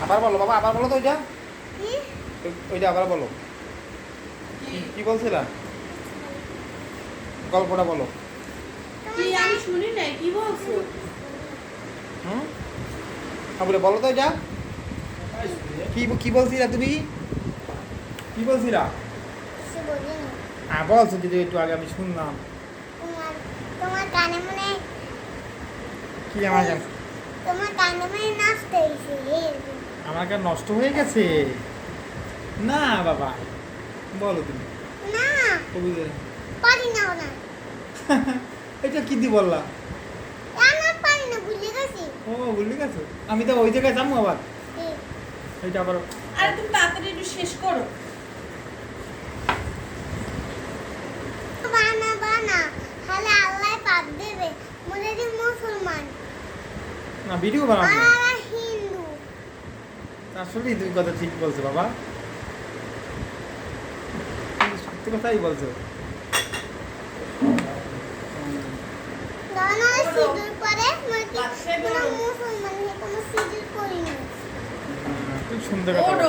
আবার বলো বাবা, আবার বলো তো ওইটা, ওইটা আবার বলো। কি বলছিলা? গল্পটা বলো। কি আমি শুনি নাই, কি বলছো? হুম, বলে বলো তো ওইটা। কি কি বলছিলা তুমি? কি বলছিলা? কিছু বলিনি। বলছো যদি একটু আগে আমি শুনলাম। তোমার তোমার কানে মনে কি আমার কাছে? তোমার কানে মনে নষ্ট হয়েছে এরকম। আমার কাছে নষ্ট হয়ে গেছে? না বাবা, বলো তুমি। না কবিতা পারি না না এটা কি দি বললা? না পারি না ভুলে গেছি। ও ভুলে গেছো? আমি তো ওই জায়গায় যাবো আবার। এইটা আবার আরে তুমি তাড়াতাড়ি একটু শেষ করো। বানা বানা তাহলে আল্লাহ পাপ দেবে মনে যে মুসলমান না, ভিডিও বানাবো না। আর হিন্দু। আসলেই তুমি কথা ঠিক বলছো বাবা, তুমি সত্যি কথাই বলছো। দানা সিঁদুর পরে মনে বাচ্চাই কোনো বড়। মুসলমান কোনো সিঁদুর করিনি। খুব সুন্দর কথা বলছো। ওডো